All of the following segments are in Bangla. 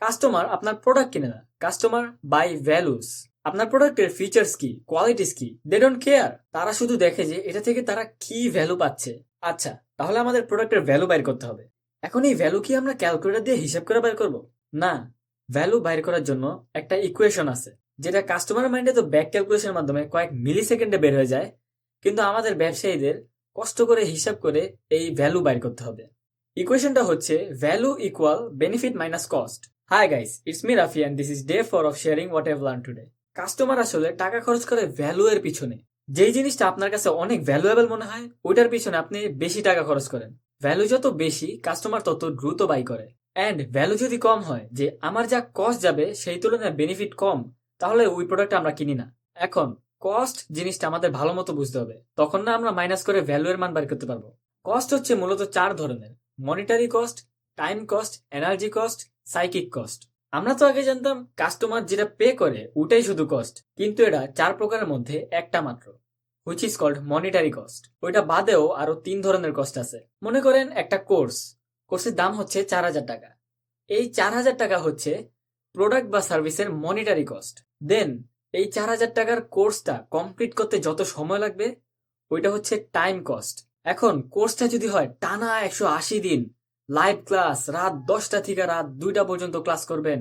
কাস্টমার আপনার প্রোডাক্ট কিনে না, কাস্টমার বাই ভ্যালুস। আপনার প্রোডাক্টের ফিচার্স কি, কোয়ালিটিস কি, দে ডোন্ট কেয়ার। তারা শুধু দেখে যে এটা থেকে তারা কি ভ্যালু পাচ্ছে। আচ্ছা, তাহলে আমাদের প্রোডাক্টের ভ্যালু বাইর করতে হবে। এখন এই ভ্যালু কি আমরা ক্যালকুলেটর দিয়ে হিসাব করে বাইর করব? না, ভ্যালু বাইর করার জন্য একটা ইকুয়েশন আছে, যেটা কাস্টমার মাইন্ডে তো ব্যাক ক্যালকুলেশনের মাধ্যমে কয়েক মিলি সেকেন্ডে বের হয়ে যায়, কিন্তু আমাদের ব্যবসায়ীদের কষ্ট করে হিসাব করে এই ভ্যালু বাইর করতে হবে। ইকুয়েশনটা হচ্ছে value equal benefit minus cost. Hi guys, it's me Rafi and this is day 4 of sharing what I've learn today. Customer আসলে টাকা খরচ করে ভ্যালু এর পিছনে। যেই জিনিসটা আপনার কাছে অনেক ভ্যালুয়েবল মনে হয়, ওইটার পিছনে আপনি বেশি টাকা খরচ করেন। ভ্যালু যত বেশি, কাস্টমার তত দ্রুত বাই করে। অ্যান্ড ভ্যালু যদি কম হয়, যে আমার যা কস্ট যাবে সেই তুলনায় বেনিফিট কম, তাহলে ওই প্রোডাক্ট আমরা কিনি না। এখন কস্ট জিনিসটা আমাদের ভালো মতো বুঝতে হবে, তখন না আমরা মাইনাস করে ভ্যালু এর মান বার করতে পারবো। কস্ট হচ্ছে মূলত 4 ধরনের: monetary cost, time cost, energy cost, psychic cost. আমরা তো আগে জানতাম কাস্টমার যেটা পে করে ওটাই শুধু কস্ট, কিন্তু এটা 4 প্রকারের মধ্যে একটা মাত্র, which is called monetary cost. ওইটা বাদেও আরো 3 ধরনের কস্ট আছে। মনে করেন একটা কোর্সের দাম হচ্ছে 4,000 টাকা। এই 4,000 টাকা হচ্ছে প্রোডাক্ট বা সার্ভিসের মনিটারি কস্ট। দেন এই 4,000 টাকার কোর্সটা কমপ্লিট করতে যত সময় লাগবে, ওইটা হচ্ছে টাইম কস্ট। এখন কোর্সটা যদি হয় টানা 180 দিন, লাইভ ক্লাস, রাত 10টা থেকে রাত 2টা পর্যন্ত ক্লাস করবেন,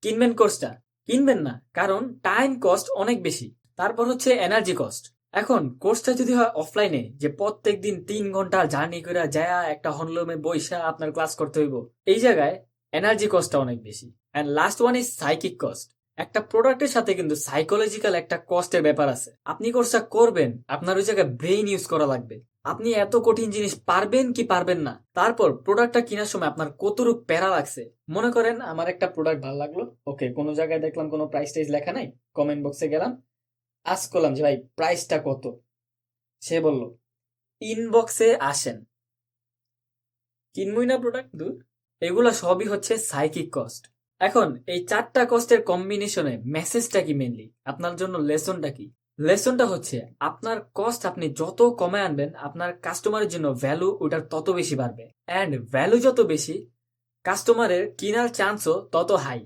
কিনবেন কোর্সটা? কিনবেন না, কারণ টাইম কস্ট অনেক বেশি। তারপর হচ্ছে এনার্জি কস্ট। এখন কোর্সটা যদি হয় অফলাইনে, যে প্রত্যেক দিন 3 ঘন্টা জার্নি করে যায় একটা হলরুমে বইসা আপনার ক্লাস করতে হইব, এই জায়গায় এনার্জি কস্টটা অনেক বেশি। And last one is psychic cost. একটা প্রোডাক্টের সাথে কিন্তু সাইকোলজিক্যাল একটা কস্টের ব্যাপার আছে। আপনি কোর্সটা করবেন, আপনার ওই জায়গায় ব্রেইন ইউজ করা লাগবে। আপনি এত কঠিন জিনিস পারবেন কি পারবেন না, তারপর প্রোডাক্টটা কেনার সময় আপনার কতটুকু প্যারা লাগছে। মনে করেন আমার একটা প্রোডাক্ট ভালো লাগলো, ওকে, কোনো জায়গায় দেখলাম কোনো প্রাইস টাইস লেখা নাই, কমেন্ট বক্সে গেলাম, আস্ক করলাম যে ভাই প্রাইসটা কত। সে বলল ইনবক্সে আসেন, কিনবই না প্রোডাক্ট, দূর। এগুলা সবই হচ্ছে সাইকিক কস্ট। এখন এই 4টা কস্টের কম্বিনেশনে মেসেজটা কি, মেনলি আপনার জন্য লেসনটা কি? লেসনটা হচ্ছে আপনার কস্ট আপনি যত কমে আনবেন, আপনার কাস্টমারের জন্য ভ্যালু ওটার তত বেশি বাড়বে। অ্যান্ড ভ্যালু যত বেশি, কাস্টমারের কেনার চান্সও তত হাই।